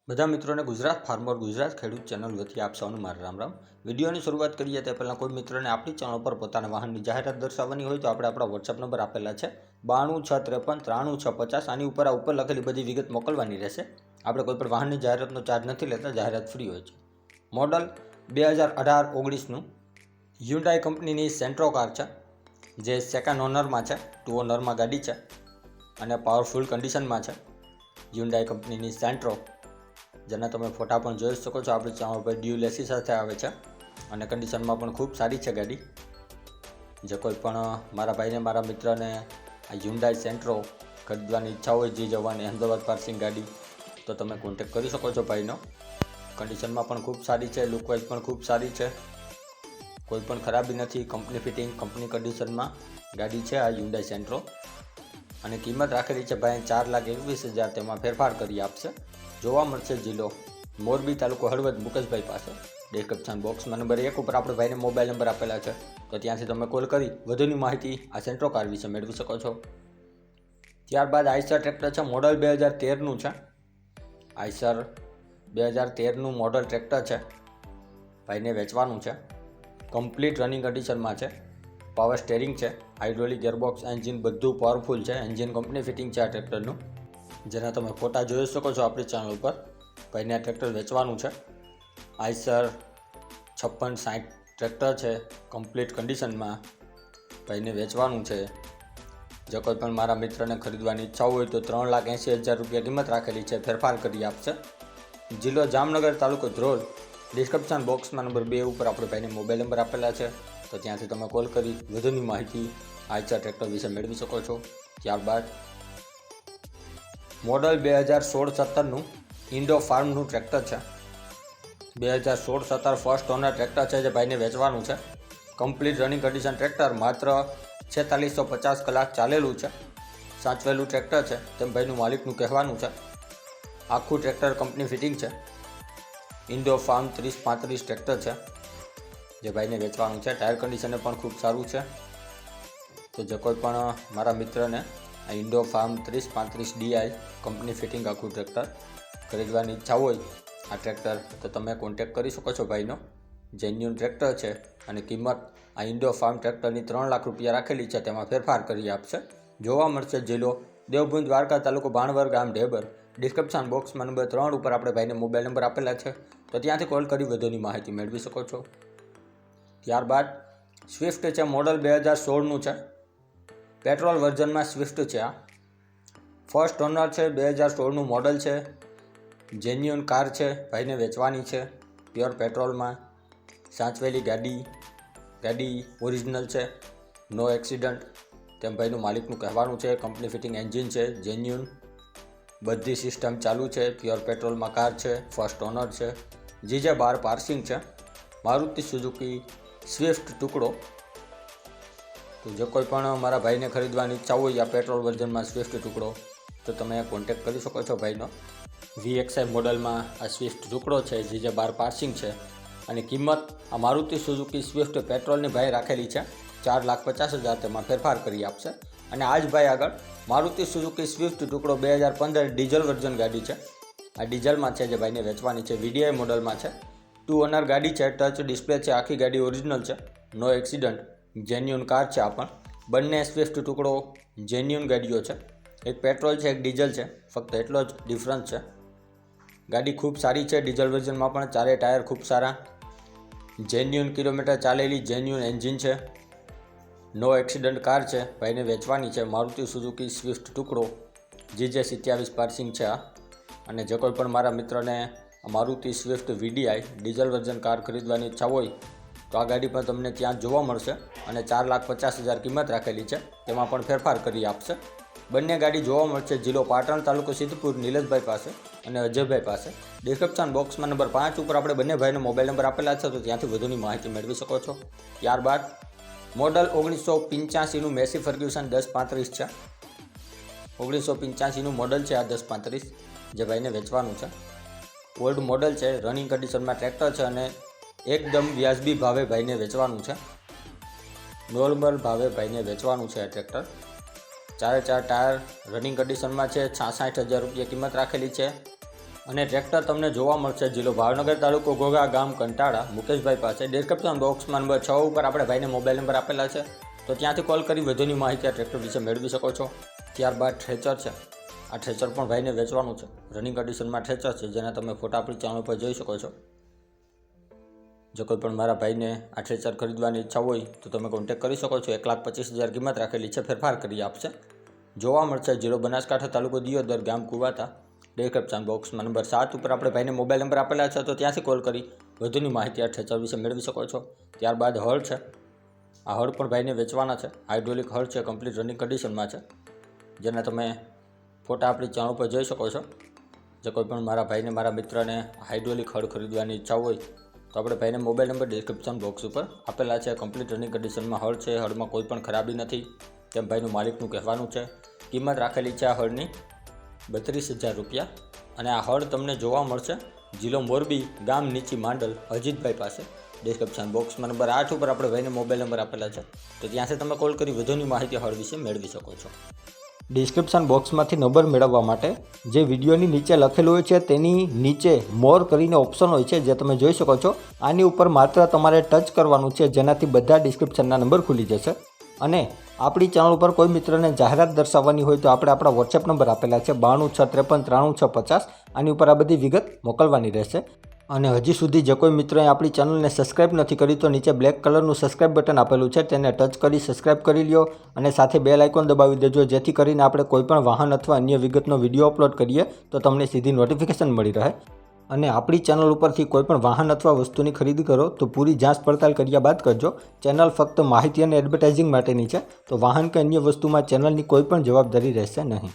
બધા મિત્રોને ગુજરાત ફાર્મર ગુજરાત ખેડૂત ચેનલ વતી આપ સૌનું મારા રામ રામ। વિડીયોની શરૂઆત કરીએ તે પહેલાં કોઈ મિત્રોને આપણી ચેનલ પર પોતાના વાહનની જાહેરાત દર્શાવવાની હોય તો આપણે આપણા વોટ્સઅપ નંબર આપેલા છે 9263539650। આની ઉપર લખેલી બધી વિગત મોકલવાની રહેશે। આપણે કોઈ પણ વાહનની જાહેરાતનો ચાર્જ નથી લેતા, જાહેરાત ફ્રી હોય છે। મોડલ 2018-19નું હ્યુન્ડાઈ કંપનીની સેન્ટ્રો કાર છે, જે સેકન્ડ ઓનરમાં છે, 2 ઓનરમાં ગાડી છે અને પાવરફુલ કન્ડિશનમાં છે। હ્યુન્ડાઈ કંપનીની સેન્ટ્રો, જેના તમે ફોટા પણ જોઈ શકો છો આપણી ચેનલ પર, ડ્યુલ એસી સાથે આવે છે અને કન્ડિશનમાં પણ ખૂબ સારી છે ગાડી। જે કોઈ પણ મારા ભાઈને, મારા મિત્રને આ હ્યુન્ડાઈ સેન્ટ્રો ખરીદવાની ઈચ્છા હોય, જે જવાની અહેમદાબાદ પાર્સિંગ ગાડી, તો તમે કોન્ટેક્ટ કરી શકો છો ભાઈનો। કન્ડિશનમાં પણ ખૂબ સારી છે, લુકવાઇઝ પણ ખૂબ સારી છે, કોઈ પણ ખરાબી નથી, કંપની ફિટિંગ, કંપની કન્ડિશનમાં ગાડી છે આ હ્યુન્ડાઈ સેન્ટ્રો। અને કિંમત રાખેલી છે ભાઈ 4,21,000, તેમાં ફેરફાર કરી આપશે। જોવા મળશે જિલ્લો મોરબી, તાલુકો હળવદ, મુકેશભાઈ પાસે। ડિસ્ક્રિપ્શન બોક્સમાં નંબર 1 ઉપર આપણે ભાઈને મોબાઈલ નંબર આપેલા છે, તો ત્યાંથી તમે કોલ કરી વધુની માહિતી આ સેન્ટ્રો કાર વિશે મેળવી શકો છો। ત્યારબાદ આઈસર ટ્રેક્ટર છે, મોડલ 2013નું છે। આઈસર 2013નું મોડલ ટ્રેક્ટર છે, ભાઈને વેચવાનું છે। કમ્પ્લીટ રનિંગ કન્ડિશનમાં છે, પાવર સ્ટેરિંગ છે, હાઇડ્રોલિક ગિયરબોક્સ, એન્જિન બધું પાવરફુલ છે, એન્જિન કંપની ફિટિંગ છે આ ટ્રેક્ટરનું, જેના તમે ફોટા જોઈ શકો છો આપણી ચેનલ પર। ભાઈને આ ટ્રેક્ટર વેચવાનું છે। આઈસર 5660 ટ્રેક્ટર છે, કમ્પ્લીટ કન્ડિશનમાં, ભાઈને વેચવાનું છે। જો કોઈ પણ મારા મિત્રને ખરીદવાની ઈચ્છા હોય તો 3,80,000 રૂપિયા કિંમત રાખેલી છે, ફેરફાર કરી આપશે। જિલ્લો જામનગર, તાલુકો ધ્રોલ। ડિસ્ક્રિપ્શન બોક્સમાં નંબર 2 ઉપર આપણે ભાઈને મોબાઈલ નંબર આપેલા છે, તો ત્યાંથી તમે કોલ કરી વધુની માહિતી આઈસર ટ્રેક્ટર વિશે મેળવી શકો છો। ત્યારબાદ મોડલ 2016-17નું ઇન્ડો ફાર્મનું ટ્રેક્ટર છે, 2016-17 ફર્સ્ટ ઓનર ટ્રેક્ટર છે, જે ભાઈને વેચવાનું છે। કમ્પ્લીટ રનિંગ કન્ડિશન ટ્રેક્ટર, માત્ર 4650 કલાક ચાલેલું છે, સાચવેલું ટ્રેક્ટર છે તેમ ભાઈનું માલિકનું કહેવાનું છે। આખું ટ્રેક્ટર કંપની ફિટિંગ છે, ઇન્ડો ફાર્મ 3035 ટ્રેક્ટર છે, જે ભાઈને વેચવાનું છે। ટાયર કન્ડિશન પણ ખૂબ સારું છે, તો જે કોઈ પણ મારા મિત્રને આ ઇન્ડો ફાર્મ 3035 ડીઆઈ કંપની ફિટિંગ આખું ટ્રેક્ટર ખરીદવાની ઈચ્છા હોય આ ટ્રેક્ટર, તો તમે કોન્ટેક્ટ કરી શકો છો ભાઈનો। જેન્યુન ટ્રેક્ટર છે અને કિંમત આ ઇન્ડો ફાર્મ ટ્રેક્ટરની 3 લાખ રૂપિયા રાખેલી છે, તેમાં ફેરફાર કરી આપશે। જોવા મળશે જિલ્લો દેવભૂમિ, દ્વારકા, તાલુકો ભાણવર, ગામ ઢેબર। ડિસ્ક્રિપ્શન બોક્સમાં નંબર 3 ઉપર આપણે ભાઈને મોબાઈલ નંબર આપેલા છે, તો ત્યાંથી કોલ કરી વધુની માહિતી મેળવી શકો છો। ત્યારબાદ સ્વિફ્ટ છે, મોડલ 2016નું છે, પેટ્રોલ વર્ઝનમાં સ્વિફ્ટ છે આ। ફર્સ્ટ ઓનર છે, 2016નું મોડલ છે, જેન્યુન કાર છે, ભાઈને વેચવાની છે, પ્યોર પેટ્રોલમાં, સાચવેલી ગાડી ઓરિજિનલ છે, નો એક્સિડન્ટ તેમ ભાઈનું માલિકનું કહેવાનું છે। કંપની ફિટિંગ એન્જિન છે, જેન્યુન બધી સિસ્ટમ ચાલુ છે, પ્યોર પેટ્રોલમાં કાર છે, ફર્સ્ટ ઓનર છે, જીજે 12 પાર્સિંગ છે, મારુતિ સુઝુકી સ્વિફ્ટ ટુકડો। તો જો કોઈ પણ મારા ભાઈને ખરીદવાની ઈચ્છા હોય આ પેટ્રોલ વર્ઝનમાં સ્વિફ્ટ ટુકડો, તો તમે કોન્ટેક્ટ કરી શકો છો ભાઈનો। VXI મોડલમાં આ સ્વિફ્ટ ટુકડો છે, જીજે 12 પાર્સિંગ છે અને કિંમત આ મારુતિ સુઝુકી સ્વિફ્ટ પેટ્રોલની ભાઈ રાખેલી છે 4,50,000, તેમાં ફેરફાર કરી આપશે। અને આ જ ભાઈ આગળ મારુતિ સુઝુકી સ્વિફ્ટ ટુકડો 2015 ડીઝલ વર્ઝન ગાડી છે, આ ડીઝલમાં છે, જે ભાઈને વેચવાની છે, VDI મોડલમાં છે, 2 ઓનર ગાડી છે, ટચ ડિસ્પ્લે છે, આખી ગાડી ઓરિજિનલ છે, નો એક્સિડન્ટ, જેન્યુન કાર છે આ પણ। બંને સ્વિફ્ટ ટુકડો જેન્યુન ગાડીઓ છે, એક પેટ્રોલ છે, એક ડીઝલ છે, ફક્ત એટલો જ ડિફરન્સ છે। ગાડી ખૂબ સારી છે, ડીઝલ વર્ઝનમાં પણ ચારે ટાયર ખૂબ સારા, જેન્યુન કિલોમીટર ચાલેલી, જેન્યુન એન્જિન છે, નો એક્સિડન્ટ કાર છે, ભાઈને વેચવાની છે, મારુતિ સુઝુકી સ્વિફ્ટ ટુકડો, જીજે 27 પાર્સિંગ છે આ। અને જે કોઈ પણ મારા મિત્રને Maruti Swift VDI diesel version car ખરીદવાની ઈચ્છા હોય તો આ ગાડી પણ તમને ત્યાં જોવા મળશે અને 4,50,000 કિંમત રાખેલી છે, તેમાં પણ ફેરફાર કરી આપશે। બંને ગાડી જોવા મળશે જિલ્લો પાટણ, તાલુકો સિદ્ધપુર, નિલેશભાઈ પાસે અને અજયભાઈ પાસે। ડિસ્ક્રિપ્શન બોક્સમાં નંબર 5 ઉપર આપણે બંને ભાઈનો મોબાઈલ નંબર આપેલા છે, તો ત્યાંથી વધુની માહિતી મેળવી શકો છો। ત્યારબાદ મોડલ 1985નું મેસી ફર્ગ્યુસન 1035 છે, 1985નું મોડલ છે આ 1035, જે ભાઈને વેચવાનું છે। ઓલ્ડ મોડલ છે, રનિંગ કન્ડિશનમાં ટ્રેક્ટર છે અને એકદમ વ્યાજબી ભાવે ભાઈને વેચવાનું છે, નોર્મલ ભાવે ભાઈને વેચવાનું છે આ ટ્રેક્ટર। ચારે ચાર ટાયર રનિંગ કન્ડિશનમાં છે, 66,000 રૂપિયા કિંમત રાખેલી છે। અને ટ્રેક્ટર તમને જોવા મળશે જિલ્લો ભાવનગર, તાલુકો ઘોઘા, ગામ કંટાળા, મુકેશભાઈ પાસે. ડિસ્ક્રિપ્શન બોક્સમાં નંબર 6 ઉપર આપણે ભાઈને મોબાઈલ નંબર આપેલા છે, તો ત્યાંથી કોલ કરી વધુની માહિતી આ ટ્રેક્ટર વિશે મેળવી શકો છો. ત્યારબાદ થ્રેચર છે. આ થ્રેચર પણ ભાઈને વેચવાનું છે. રનિંગ કન્ડિશનમાં થ્રેચર છે, જેના તમે ફોટા આપણી ચેનલ પર જોઈ શકો છો. જો કોઈ પણ મારા ભાઈને આ થ્રેચર ખરીદવાની ઈચ્છા હોય તો તમે કોન્ટેક્ટ કરી શકો છો. 1,25,000 કિંમત રાખેલી છે, ફેરફાર કરી આપશે. જોવા મળશે જિલ્લો બનાસકાંઠા, તાલુકો દિયોદર, ગામ કુવાતા. ડિસ્ક્રિપ્શન બોક્સમાં નંબર 7 ઉપર આપણે ભાઈને મોબાઈલ નંબર આપેલા છે, તો ત્યાંથી કોલ કરી વધુની માહિતી આ થ્રેચર વિશે મેળવી શકો છો. ત્યારબાદ હળ છે. આ હળ પણ ભાઈને વેચવાના છે. હાઇડ્રોલિક હળ છે, કમ્પ્લીટ રનિંગ કન્ડિશનમાં છે, જેના તમે ફોટા આપણી ચેનલ પર જોઈ શકો છો. જો કોઈ પણ મારા ભાઈને, મારા મિત્રને હાઇડ્રોલિક હળ ખરીદવાની ઈચ્છા હોય તો આપણે ભાઈને મોબાઈલ નંબર ડિસ્ક્રિપ્શન બોક્સ ઉપર આપેલા છે. કમ્પ્લીટ રનિંગ કન્ડિશનમાં હળ છે. હળમાં કોઈ પણ ખરાબી નથી તેમ ભાઈનું માલિકનું કહેવાનું છે. કિંમત રાખેલી છે આ હળની 32,000 રૂપિયા. અને આ હળ તમને જોવા મળશે જિલ્લો મોરબી, ગામ નીચી માંડલ, અજીતભાઈ પાસે. ડિસ્ક્રિપ્શન બોક્સમાં નંબર 8 ઉપર આપણે ભાઈને મોબાઈલ નંબર આપેલા છે, તો ત્યાંથી તમે કોલ કરી વધુની માહિતી હળ વિશે મેળવી શકો છો. ડિસ્ક્રિપ્શન બોક્સમાંથી નંબર મેળવવા માટે જે વિડીયોની નીચે લખેલું હોય છે તેની નીચે મોર કરીને ઓપ્શન હોય છે, જે તમે જોઈ શકો છો. આની ઉપર માત્ર તમારે ટચ કરવાનું છે, જેનાથી બધા ડિસ્ક્રિપ્શનના નંબર ખુલી જશે. અને આપણી ચેનલ ઉપર કોઈ મિત્રને જાહેરાત દર્શાવવાની હોય તો આપણે આપણા વોટ્સએપ નંબર આપેલા છે 9263539650. આની ઉપર આ બધી વિગત મોકલવાની રહેશે. અને હજી સુધી જે કોઈ મિત્રોએ આપણી ચેનલને સબસ્ક્રાઇબ નથી કરી તો નીચે બ્લેક કલરનું સબસ્ક્રાઇબ બટન આપેલું છે, તેને ટચ કરી સબસ્ક્રાઇબ કરી લ્યો. અને સાથે બેલ આઇકોન દબાવી દેજો, જેથી કરીને આપણે કોઈ પણ વાહન અથવા અન્ય વિગતનો વિડીયો અપલોડ કરીએ તો તમને સીધી નોટિફિકેશન મળી રહે. અને આપણી ચેનલ ઉપરથી કોઈ પણ વાહન અથવા વસ્તુની ખરીદી કરો તો પૂરી જાંચ પડતાલ કર્યા બાદ કરજો. ચેનલ ફક્ત માહિતી અને એડવર્ટાઇઝિંગ માટેની છે, તો વાહન કે અન્ય વસ્તુમાં ચેનલની કોઈ પણ જવાબદારી રહેશે નહીં.